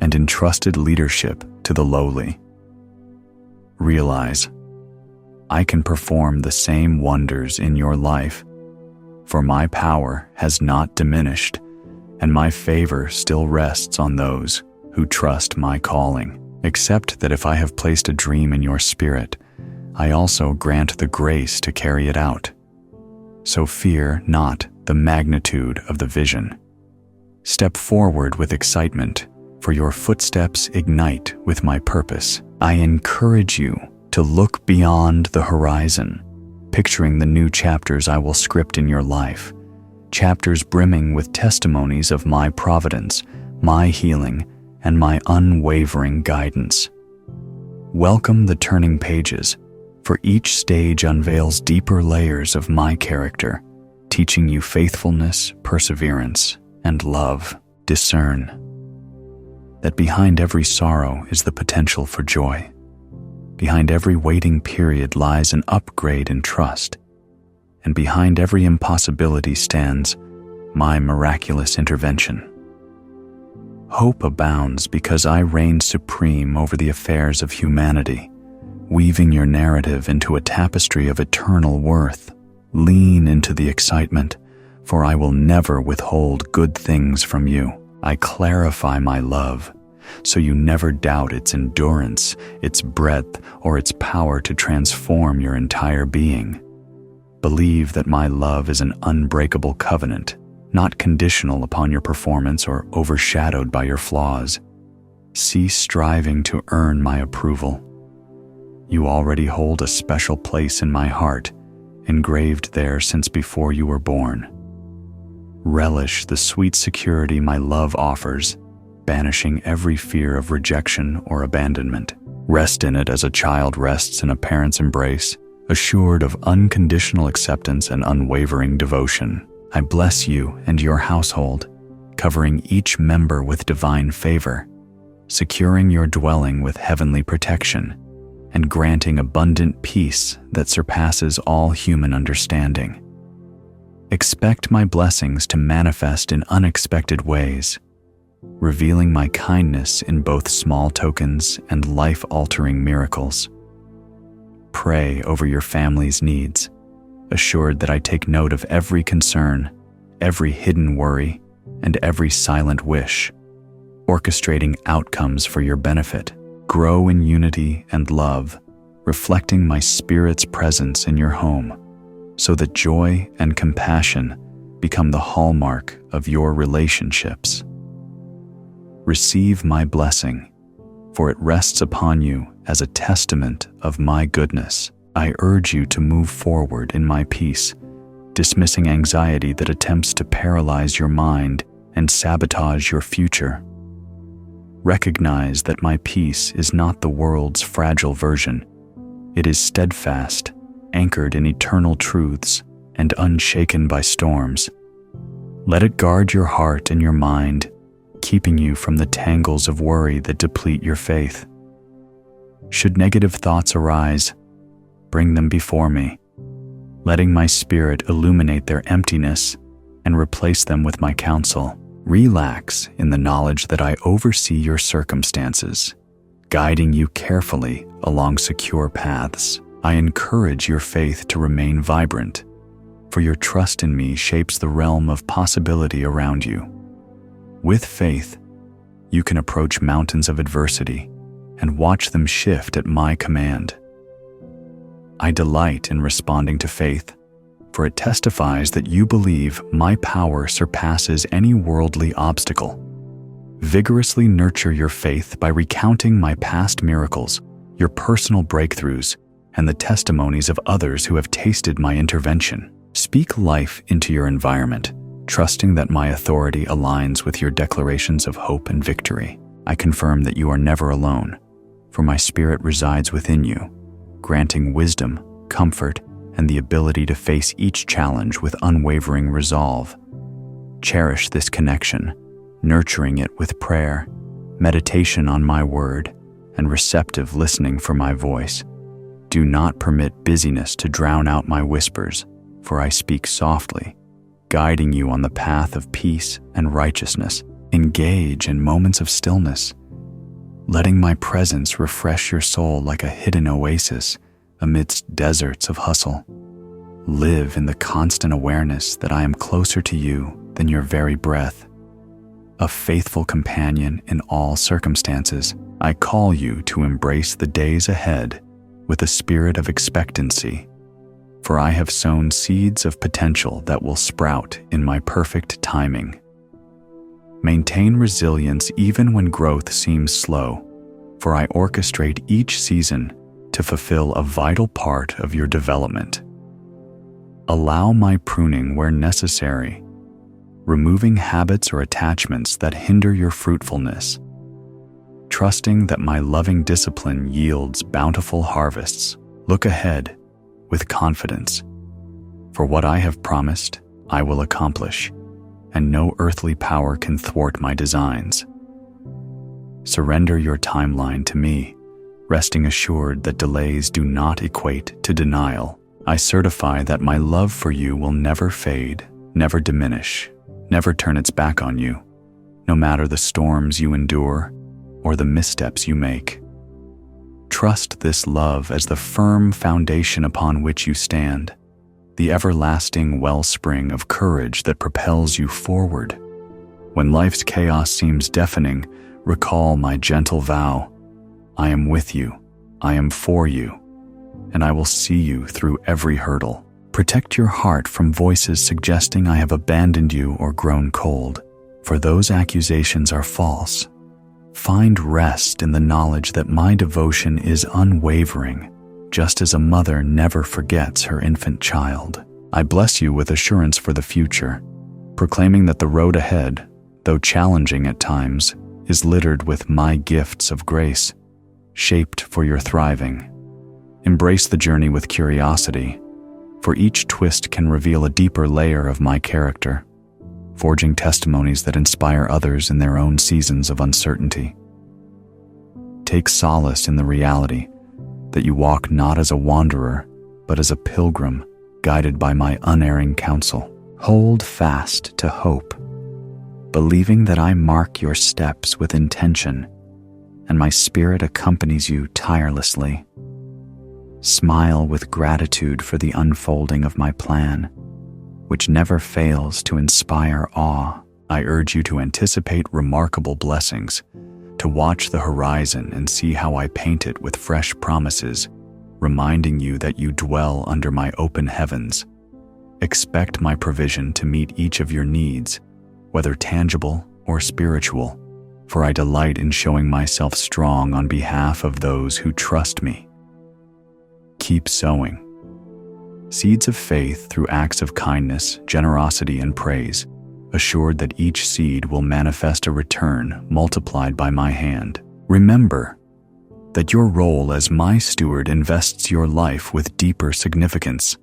and entrusted leadership to the lowly. Realize, I can perform the same wonders in your life, for my power has not diminished, and my favor still rests on those who trust my calling. Accept that if I have placed a dream in your spirit, I also grant the grace to carry it out. So fear not the magnitude of the vision. Step forward with excitement, for your footsteps ignite with my purpose. I encourage you to look beyond the horizon, picturing the new chapters I will script in your life, chapters brimming with testimonies of my providence, my healing, and my unwavering guidance. Welcome the turning pages, for each stage unveils deeper layers of my character, teaching you faithfulness, perseverance, and love. Discern that behind every sorrow is the potential for joy. Behind every waiting period lies an upgrade in trust, and behind every impossibility stands my miraculous intervention. Hope abounds because I reign supreme over the affairs of humanity, weaving your narrative into a tapestry of eternal worth. Lean into the excitement, for I will never withhold good things from you. I clarify my love, so you never doubt its endurance, its breadth, or its power to transform your entire being. Believe that my love is an unbreakable covenant, not conditional upon your performance or overshadowed by your flaws. Cease striving to earn my approval. You already hold a special place in my heart, engraved there since before you were born. Relish the sweet security my love offers, banishing every fear of rejection or abandonment. Rest in it as a child rests in a parent's embrace, assured of unconditional acceptance and unwavering devotion. I bless you and your household, covering each member with divine favor, securing your dwelling with heavenly protection, and granting abundant peace that surpasses all human understanding. Expect my blessings to manifest in unexpected ways, revealing my kindness in both small tokens and life-altering miracles. Pray over your family's needs, assured that I take note of every concern, every hidden worry, and every silent wish, orchestrating outcomes for your benefit. Grow in unity and love, reflecting my Spirit's presence in your home, so that joy and compassion become the hallmark of your relationships. Receive my blessing, for it rests upon you as a testament of my goodness. I urge you to move forward in my peace, dismissing anxiety that attempts to paralyze your mind and sabotage your future. Recognize that my peace is not the world's fragile version. It is steadfast, anchored in eternal truths, and unshaken by storms. Let it guard your heart and your mind, keeping you from the tangles of worry that deplete your faith. Should negative thoughts arise, bring them before me, letting my Spirit illuminate their emptiness and replace them with my counsel. Relax in the knowledge that I oversee your circumstances, guiding you carefully along secure paths. I encourage your faith to remain vibrant, for your trust in me shapes the realm of possibility around you. With faith, you can approach mountains of adversity and watch them shift at my command. I delight in responding to faith, for it testifies that you believe my power surpasses any worldly obstacle. Vigorously nurture your faith by recounting my past miracles, your personal breakthroughs, and the testimonies of others who have tasted my intervention. Speak life into your environment, trusting that my authority aligns with your declarations of hope and victory. I confirm that you are never alone, for my Spirit resides within you, granting wisdom, comfort, and the ability to face each challenge with unwavering resolve. Cherish this connection, nurturing it with prayer, meditation on my word, and receptive listening for my voice. Do not permit busyness to drown out my whispers, for I speak softly, guiding you on the path of peace and righteousness. Engage in moments of stillness, letting my presence refresh your soul like a hidden oasis amidst deserts of hustle. Live in the constant awareness that I am closer to you than your very breath. A faithful companion in all circumstances, I call you to embrace the days ahead with a spirit of expectancy, for I have sown seeds of potential that will sprout in my perfect timing. Maintain resilience even when growth seems slow, for I orchestrate each season to fulfill a vital part of your development. Allow my pruning where necessary, removing habits or attachments that hinder your fruitfulness, trusting that my loving discipline yields bountiful harvests. Look ahead with confidence, for what I have promised, I will accomplish, and no earthly power can thwart my designs. Surrender your timeline to me, resting assured that delays do not equate to denial. I certify that my love for you will never fade, never diminish, never turn its back on you, no matter the storms you endure or the missteps you make. Trust this love as the firm foundation upon which you stand, the everlasting wellspring of courage that propels you forward. When life's chaos seems deafening, recall my gentle vow. I am with you, I am for you, and I will see you through every hurdle. Protect your heart from voices suggesting I have abandoned you or grown cold, for those accusations are false. Find rest in the knowledge that my devotion is unwavering, just as a mother never forgets her infant child. I bless you with assurance for the future, proclaiming that the road ahead, though challenging at times, is littered with my gifts of grace, shaped for your thriving. Embrace the journey with curiosity, for each twist can reveal a deeper layer of my character, forging testimonies that inspire others in their own seasons of uncertainty. Take solace in the reality that you walk not as a wanderer, but as a pilgrim, guided by my unerring counsel. Hold fast to hope, believing that I mark your steps with intention, and my spirit accompanies you tirelessly. Smile with gratitude for the unfolding of my plan, which never fails to inspire awe. I urge you to anticipate remarkable blessings, to watch the horizon and see how I paint it with fresh promises, reminding you that you dwell under my open heavens. Expect my provision to meet each of your needs, whether tangible or spiritual, for I delight in showing myself strong on behalf of those who trust me. Keep sowing seeds of faith through acts of kindness, generosity, and praise, assured that each seed will manifest a return multiplied by my hand. Remember that your role as my steward invests your life with deeper significance,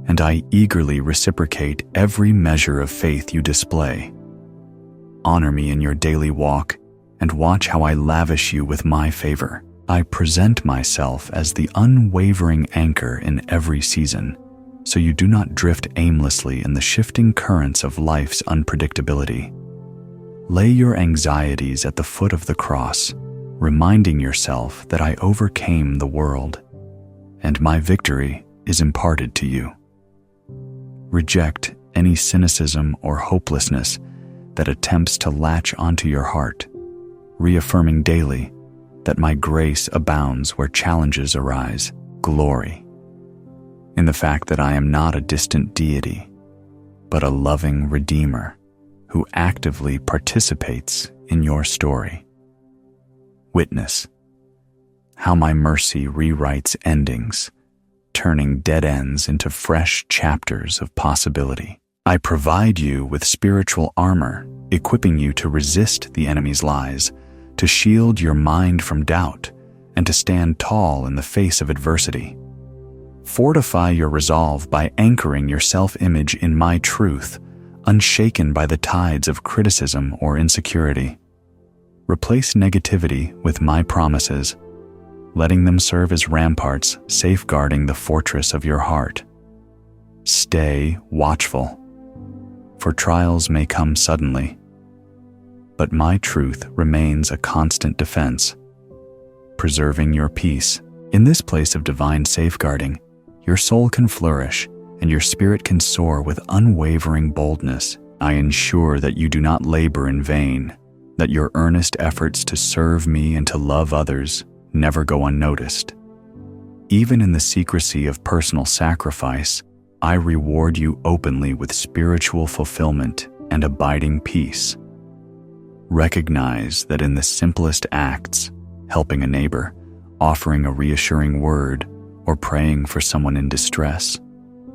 and I eagerly reciprocate every measure of faith you display. Honor me in your daily walk, and watch how I lavish you with my favor. I present myself as the unwavering anchor in every season, so you do not drift aimlessly in the shifting currents of life's unpredictability. Lay your anxieties at the foot of the cross, reminding yourself that I overcame the world, and my victory is imparted to you. Reject any cynicism or hopelessness that attempts to latch onto your heart, reaffirming daily that my grace abounds where challenges arise. Glory in the fact that I am not a distant deity, but a loving Redeemer who actively participates in your story. Witness how my mercy rewrites endings, turning dead ends into fresh chapters of possibility. I provide you with spiritual armor, equipping you to resist the enemy's lies, to shield your mind from doubt, and to stand tall in the face of adversity. Fortify your resolve by anchoring your self-image in my truth, unshaken by the tides of criticism or insecurity. Replace negativity with my promises, letting them serve as ramparts safeguarding the fortress of your heart. Stay watchful, for trials may come suddenly, but my truth remains a constant defense, preserving your peace. In this place of divine safeguarding, your soul can flourish and your spirit can soar with unwavering boldness. I ensure that you do not labor in vain, that your earnest efforts to serve me and to love others never go unnoticed. Even in the secrecy of personal sacrifice, I reward you openly with spiritual fulfillment and abiding peace. Recognize that in the simplest acts, helping a neighbor, offering a reassuring word, or praying for someone in distress,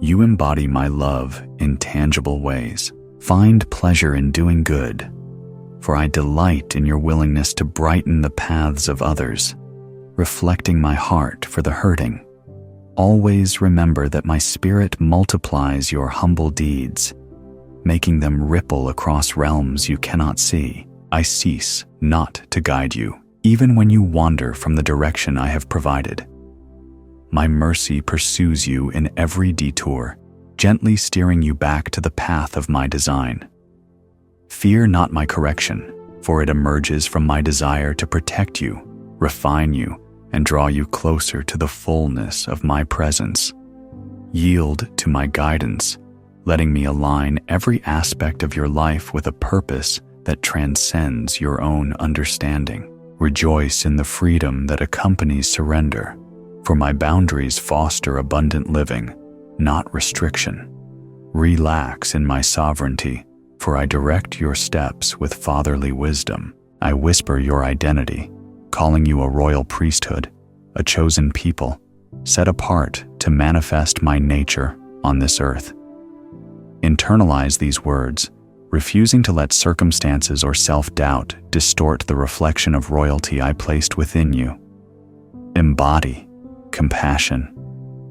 You embody my love in tangible ways. Find pleasure in doing good, for I delight in your willingness to brighten the paths of others, reflecting my heart for the hurting. Always remember that my spirit multiplies your humble deeds, making them ripple across realms you cannot see. I cease not to guide you, even when you wander from the direction I have provided. My mercy pursues you in every detour, gently steering you back to the path of my design. Fear not my correction, for it emerges from my desire to protect you, refine you, and draw you closer to the fullness of my presence. Yield to my guidance, letting me align every aspect of your life with a purpose that transcends your own understanding. Rejoice in the freedom that accompanies surrender, for my boundaries foster abundant living, not restriction. Relax in my sovereignty, for I direct your steps with fatherly wisdom. I whisper your identity, calling you a royal priesthood, a chosen people, set apart to manifest my nature on this earth. Internalize these words, refusing to let circumstances or self-doubt distort the reflection of royalty I placed within you. Embody compassion,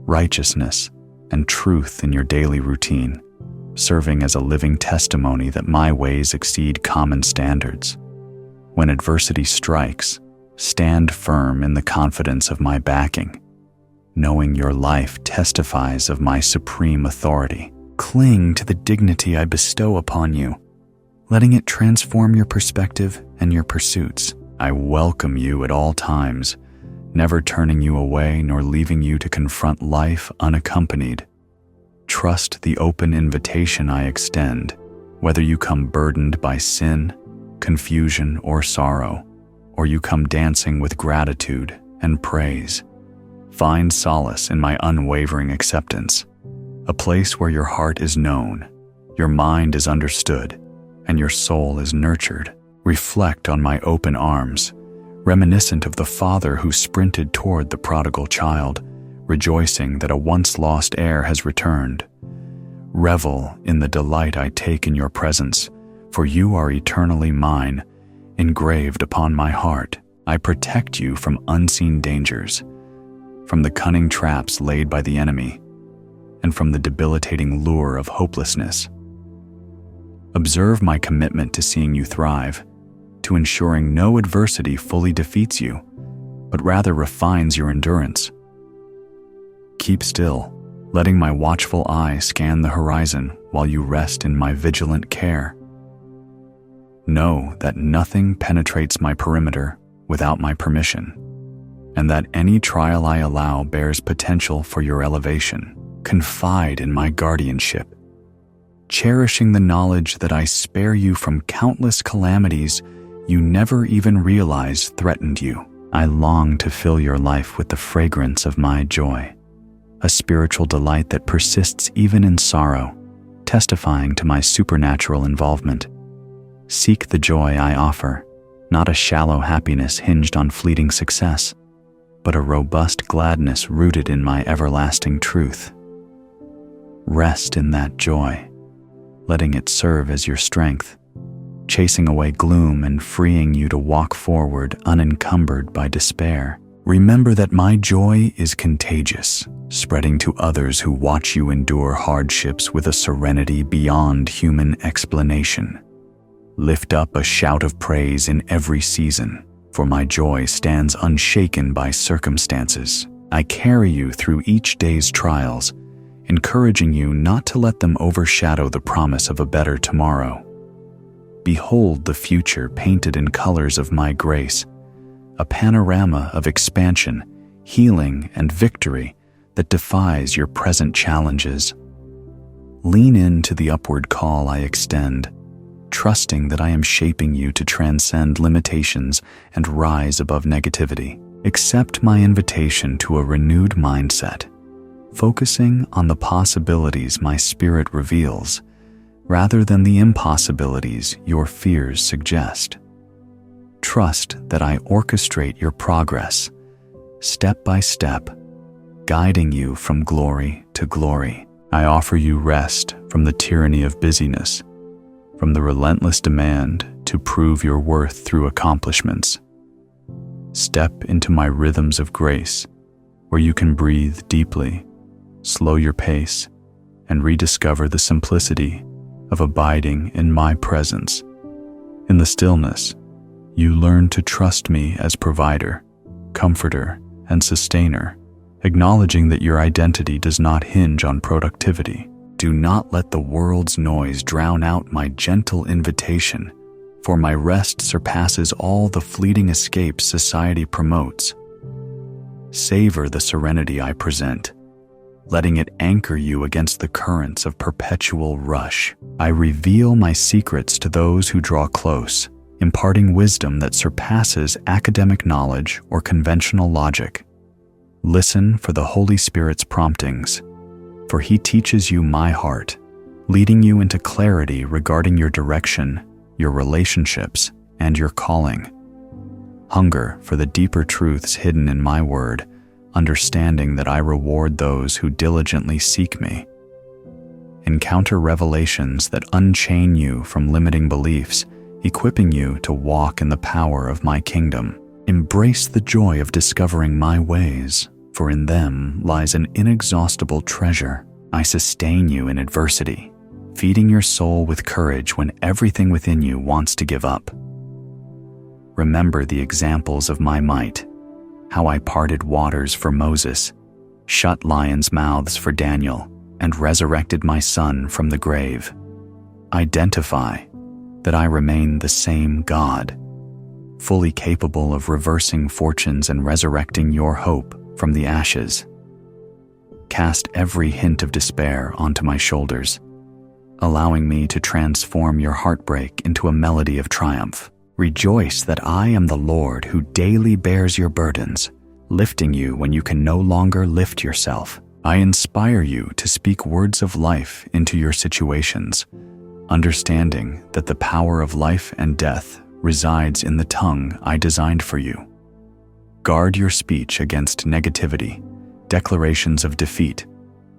righteousness, and truth in your daily routine, serving as a living testimony that my ways exceed common standards. When adversity strikes, stand firm in the confidence of my backing, knowing your life testifies of my supreme authority. Cling to the dignity I bestow upon you, letting it transform your perspective and your pursuits. I welcome you at all times, never turning you away nor leaving you to confront life unaccompanied. Trust the open invitation I extend, whether you come burdened by sin, confusion, or sorrow, or you come dancing with gratitude and praise. Find solace in my unwavering acceptance, a place where your heart is known, your mind is understood, and your soul is nurtured. Reflect on my open arms, reminiscent of the father who sprinted toward the prodigal child, rejoicing that a once-lost heir has returned. Revel in the delight I take in your presence, for you are eternally mine, engraved upon my heart. I protect you from unseen dangers, from the cunning traps laid by the enemy, and from the debilitating lure of hopelessness. Observe my commitment to seeing you thrive, to ensuring no adversity fully defeats you, but rather refines your endurance. Keep still, letting my watchful eye scan the horizon while you rest in my vigilant care. Know that nothing penetrates my perimeter without my permission, and that any trial I allow bears potential for your elevation. Confide in my guardianship, cherishing the knowledge that I spare you from countless calamities you never even realized threatened you. I long to fill your life with the fragrance of my joy, a spiritual delight that persists even in sorrow, testifying to my supernatural involvement. Seek the joy I offer, not a shallow happiness hinged on fleeting success, but a robust gladness rooted in my everlasting truth. Rest in that joy, letting it serve as your strength, chasing away gloom and freeing you to walk forward unencumbered by despair. Remember that my joy is contagious, spreading to others who watch you endure hardships with a serenity beyond human explanation. Lift up a shout of praise in every season, for my joy stands unshaken by circumstances. I carry you through each day's trials, encouraging you not to let them overshadow the promise of a better tomorrow. Behold the future painted in colors of my grace, a panorama of expansion, healing, and victory that defies your present challenges. Lean into the upward call I extend, trusting that I am shaping you to transcend limitations and rise above negativity. Accept my invitation to a renewed mindset, focusing on the possibilities my spirit reveals, rather than the impossibilities your fears suggest. Trust that I orchestrate your progress, step by step, guiding you from glory to glory. I offer you rest from the tyranny of busyness, from the relentless demand to prove your worth through accomplishments. Step into my rhythms of grace, where you can breathe deeply, slow your pace, and rediscover the simplicity of abiding in my presence. In the stillness, you learn to trust me as provider, comforter, and sustainer, acknowledging that your identity does not hinge on productivity. Do not let the world's noise drown out my gentle invitation, for my rest surpasses all the fleeting escapes society promotes. Savor the serenity I present, letting it anchor you against the currents of perpetual rush. I reveal my secrets to those who draw close, imparting wisdom that surpasses academic knowledge or conventional logic. Listen for the Holy Spirit's promptings, for He teaches you my heart, leading you into clarity regarding your direction, your relationships, and your calling. Hunger for the deeper truths hidden in my word, understanding that I reward those who diligently seek me. Encounter revelations that unchain you from limiting beliefs, equipping you to walk in the power of my kingdom. Embrace the joy of discovering my ways, for in them lies an inexhaustible treasure. I sustain you in adversity, feeding your soul with courage when everything within you wants to give up. Remember the examples of my might, how I parted waters for Moses, shut lions' mouths for Daniel, and resurrected my son from the grave. Identify that I remain the same God, fully capable of reversing fortunes and resurrecting your hope from the ashes. Cast every hint of despair onto my shoulders, allowing me to transform your heartbreak into a melody of triumph. Rejoice that I am the Lord who daily bears your burdens, lifting you when you can no longer lift yourself. I inspire you to speak words of life into your situations, understanding that the power of life and death resides in the tongue I designed for you. Guard your speech against negativity, declarations of defeat,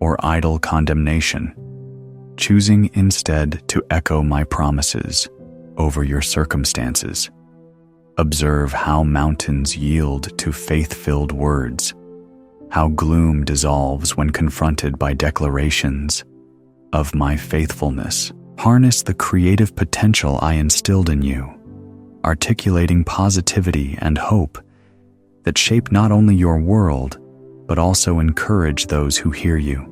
or idle condemnation, choosing instead to echo my promises over your circumstances. Observe how mountains yield to faith-filled words, how gloom dissolves when confronted by declarations of my faithfulness. Harness the creative potential I instilled in you, articulating positivity and hope that shape not only your world, but also encourage those who hear you.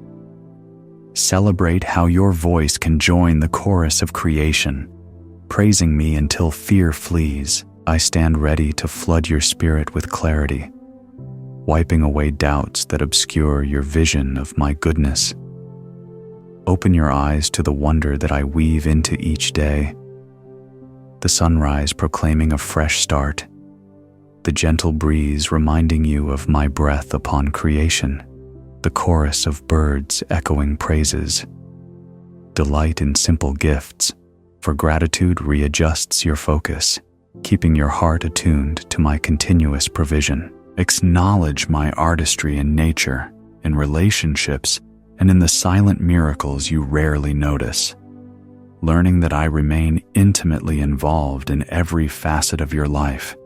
Celebrate how your voice can join the chorus of creation, praising me until fear flees. I stand ready to flood your spirit with clarity, wiping away doubts that obscure your vision of my goodness. Open your eyes to the wonder that I weave into each day. The sunrise proclaiming a fresh start, the gentle breeze reminding you of my breath upon creation, the chorus of birds echoing praises. Delight in simple gifts, for gratitude readjusts your focus, keeping your heart attuned to my continuous provision. Acknowledge my artistry in nature, in relationships, and in the silent miracles you rarely notice. Learning that I remain intimately involved in every facet of your life.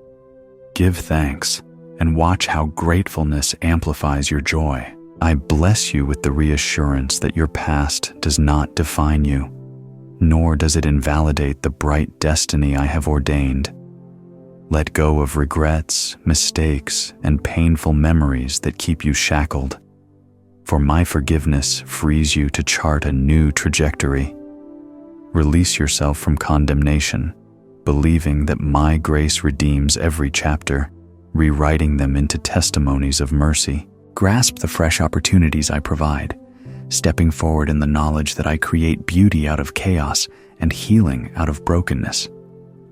Give thanks and watch how gratefulness amplifies your joy. I bless you with the reassurance that your past does not define you, nor does it invalidate the bright destiny I have ordained. Let go of regrets, mistakes, and painful memories that keep you shackled, for my forgiveness frees you to chart a new trajectory. Release yourself from condemnation, believing that my grace redeems every chapter, rewriting them into testimonies of mercy. Grasp the fresh opportunities I provide, stepping forward in the knowledge that I create beauty out of chaos and healing out of brokenness.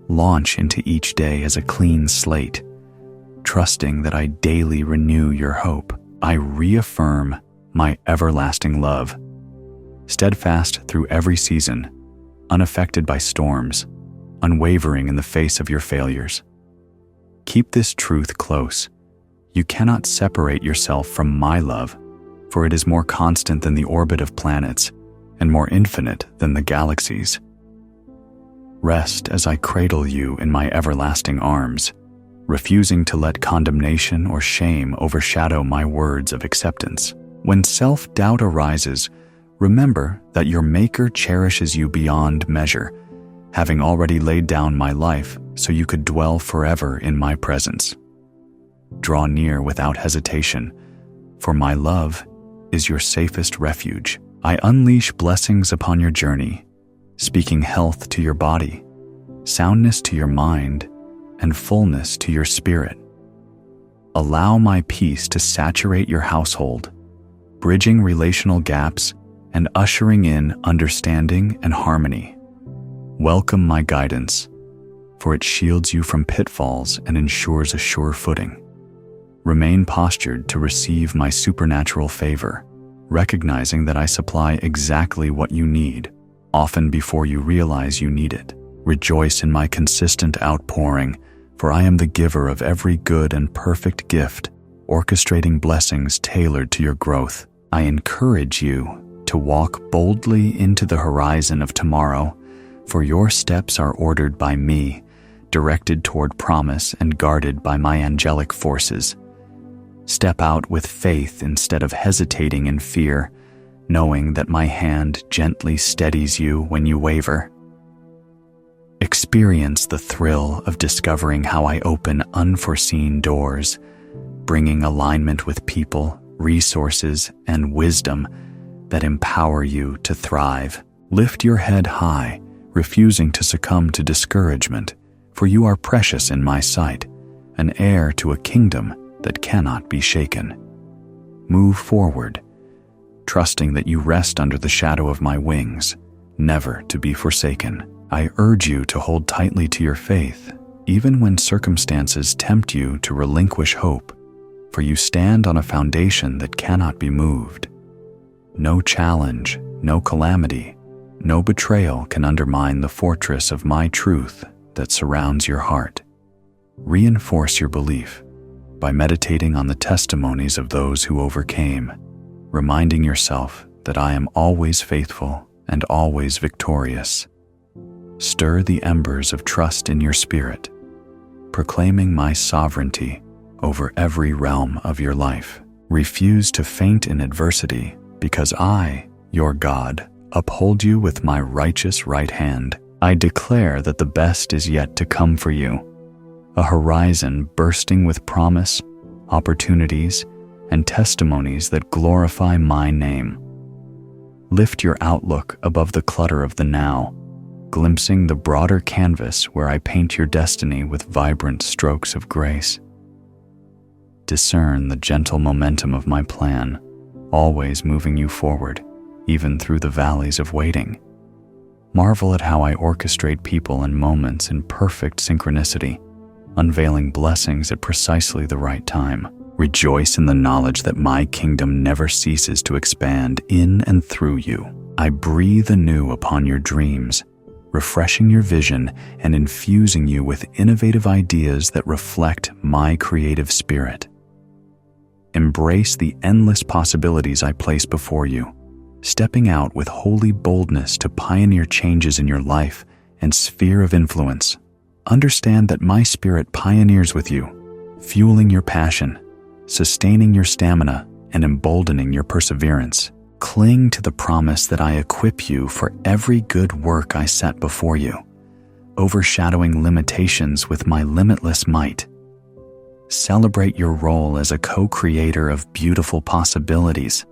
Launch into each day as a clean slate, trusting that I daily renew your hope. I reaffirm my everlasting love, steadfast through every season, unaffected by storms, unwavering in the face of your failures. Keep this truth close. You cannot separate yourself from my love, for it is more constant than the orbit of planets and more infinite than the galaxies. Rest as I cradle you in my everlasting arms, refusing to let condemnation or shame overshadow my words of acceptance. When self-doubt arises, remember that your Maker cherishes you beyond measure, having already laid down my life so you could dwell forever in my presence. Draw near without hesitation, for my love is your safest refuge. I unleash blessings upon your journey, speaking health to your body, soundness to your mind, and fullness to your spirit. Allow my peace to saturate your household, bridging relational gaps and ushering in understanding and harmony. Welcome my guidance, for it shields you from pitfalls and ensures a sure footing. Remain postured to receive my supernatural favor, recognizing that I supply exactly what you need, often before you realize you need it. Rejoice in my consistent outpouring, for I am the giver of every good and perfect gift, orchestrating blessings tailored to your growth. I encourage you to walk boldly into the horizon of tomorrow, for your steps are ordered by me, directed toward promise and guarded by my angelic forces. Step out with faith instead of hesitating in fear, knowing that my hand gently steadies you when you waver. Experience the thrill of discovering how I open unforeseen doors, bringing alignment with people, resources, and wisdom that empower you to thrive. Lift your head high, refusing to succumb to discouragement, for you are precious in my sight, an heir to a kingdom that cannot be shaken. Move forward, trusting that you rest under the shadow of my wings, never to be forsaken. I urge you to hold tightly to your faith, even when circumstances tempt you to relinquish hope, for you stand on a foundation that cannot be moved. No challenge, no calamity, no betrayal can undermine the fortress of my truth that surrounds your heart. Reinforce your belief by meditating on the testimonies of those who overcame, reminding yourself that I am always faithful and always victorious. Stir the embers of trust in your spirit, proclaiming my sovereignty over every realm of your life. Refuse to faint in adversity, because I, your God, uphold you with my righteous right hand. I declare that the best is yet to come for you, a horizon bursting with promise, opportunities, and testimonies that glorify my name. Lift your outlook above the clutter of the now, glimpsing the broader canvas where I paint your destiny with vibrant strokes of grace. Discern the gentle momentum of my plan, always moving you forward, even through the valleys of waiting. Marvel at how I orchestrate people and moments in perfect synchronicity, unveiling blessings at precisely the right time. Rejoice in the knowledge that my kingdom never ceases to expand in and through you. I breathe anew upon your dreams, refreshing your vision and infusing you with innovative ideas that reflect my creative spirit. Embrace the endless possibilities I place before you, stepping out with holy boldness to pioneer changes in your life and sphere of influence. Understand that my spirit pioneers with you, fueling your passion, sustaining your stamina, and emboldening your perseverance. Cling to the promise that I equip you for every good work I set before you, overshadowing limitations with my limitless might. Celebrate your role as a co-creator of beautiful possibilities,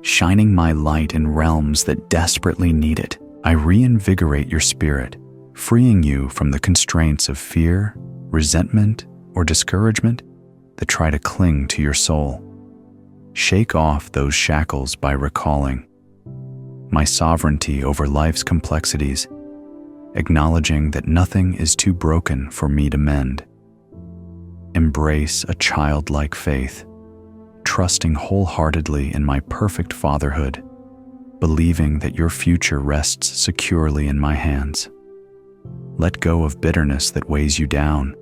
shining my light in realms that desperately need it. I reinvigorate your spirit, freeing you from the constraints of fear, resentment, or discouragement that try to cling to your soul. Shake off those shackles by recalling my sovereignty over life's complexities, acknowledging that nothing is too broken for me to mend. Embrace a childlike faith, trusting wholeheartedly in my perfect fatherhood, believing that your future rests securely in my hands. Let go of bitterness that weighs you down,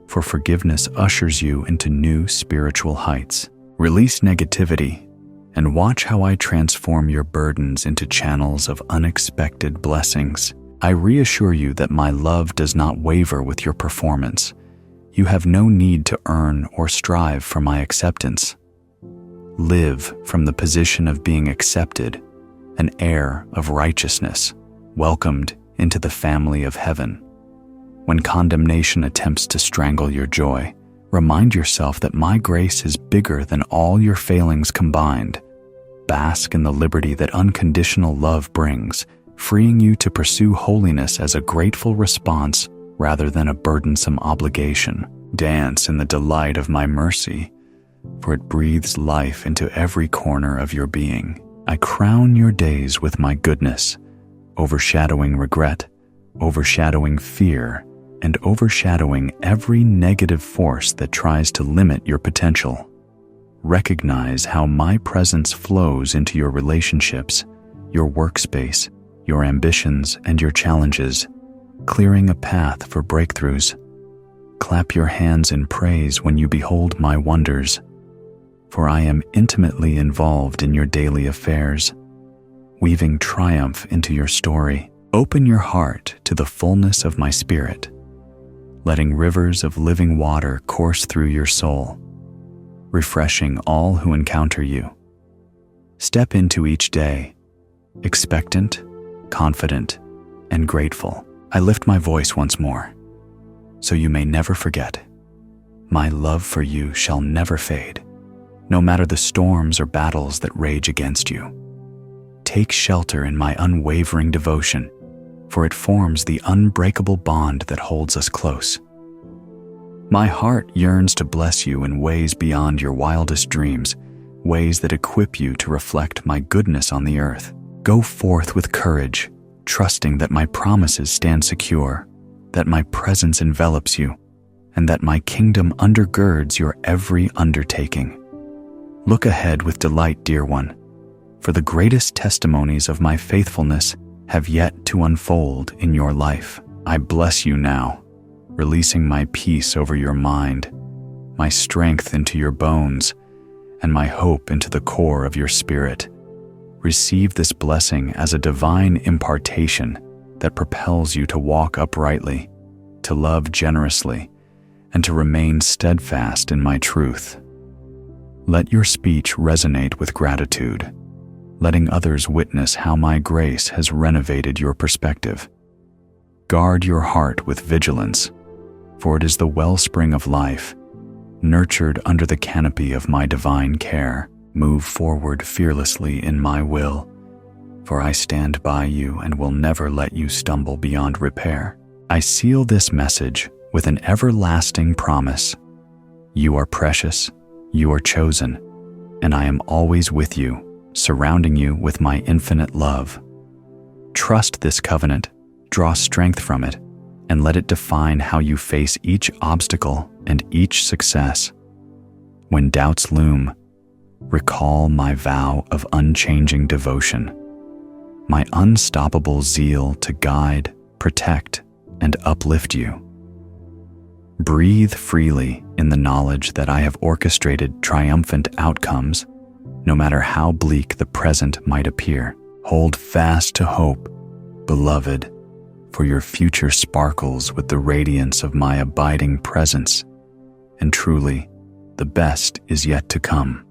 for forgiveness ushers you into new spiritual heights. Release negativity, and watch how I transform your burdens into channels of unexpected blessings. I reassure you that my love does not waver with your performance. You have no need to earn or strive for my acceptance. Live from the position of being accepted, an heir of righteousness, welcomed into the family of heaven. When condemnation attempts to strangle your joy, remind yourself that my grace is bigger than all your failings combined. Bask in the liberty that unconditional love brings, freeing you to pursue holiness as a grateful response rather than a burdensome obligation. Dance in the delight of my mercy, for it breathes life into every corner of your being. I crown your days with my goodness, overshadowing regret, overshadowing fear, and overshadowing every negative force that tries to limit your potential. Recognize how my presence flows into your relationships, your workspace, your ambitions, and your challenges, clearing a path for breakthroughs. Clap your hands in praise when you behold my wonders, for I am intimately involved in your daily affairs, weaving triumph into your story. Open your heart to the fullness of my spirit, letting rivers of living water course through your soul, refreshing all who encounter you. Step into each day, expectant, confident, and grateful. I lift my voice once more, so you may never forget. My love for you shall never fade, no matter the storms or battles that rage against you. Take shelter in my unwavering devotion, for it forms the unbreakable bond that holds us close. My heart yearns to bless you in ways beyond your wildest dreams, ways that equip you to reflect my goodness on the earth. Go forth with courage, trusting that my promises stand secure, that my presence envelops you, and that my kingdom undergirds your every undertaking. Look ahead with delight, dear one, for the greatest testimonies of my faithfulness have yet to unfold in your life. I bless you now, releasing my peace over your mind, my strength into your bones, and my hope into the core of your spirit. Receive this blessing as a divine impartation that propels you to walk uprightly, to love generously, and to remain steadfast in my truth. Let your speech resonate with gratitude, letting others witness how my grace has renovated your perspective. Guard your heart with vigilance, for it is the wellspring of life, nurtured under the canopy of my divine care. Move forward fearlessly in my will, for I stand by you and will never let you stumble beyond repair. I seal this message with an everlasting promise. You are precious, you are chosen, and I am always with you, surrounding you with my infinite love. Trust this covenant, draw strength from it, and let it define how you face each obstacle and each success. When doubts loom, recall my vow of unchanging devotion, my unstoppable zeal to guide, protect, and uplift you. Breathe freely in the knowledge that I have orchestrated triumphant outcomes, no matter how bleak the present might appear. Hold fast to hope, beloved, for your future sparkles with the radiance of my abiding presence, and truly, the best is yet to come.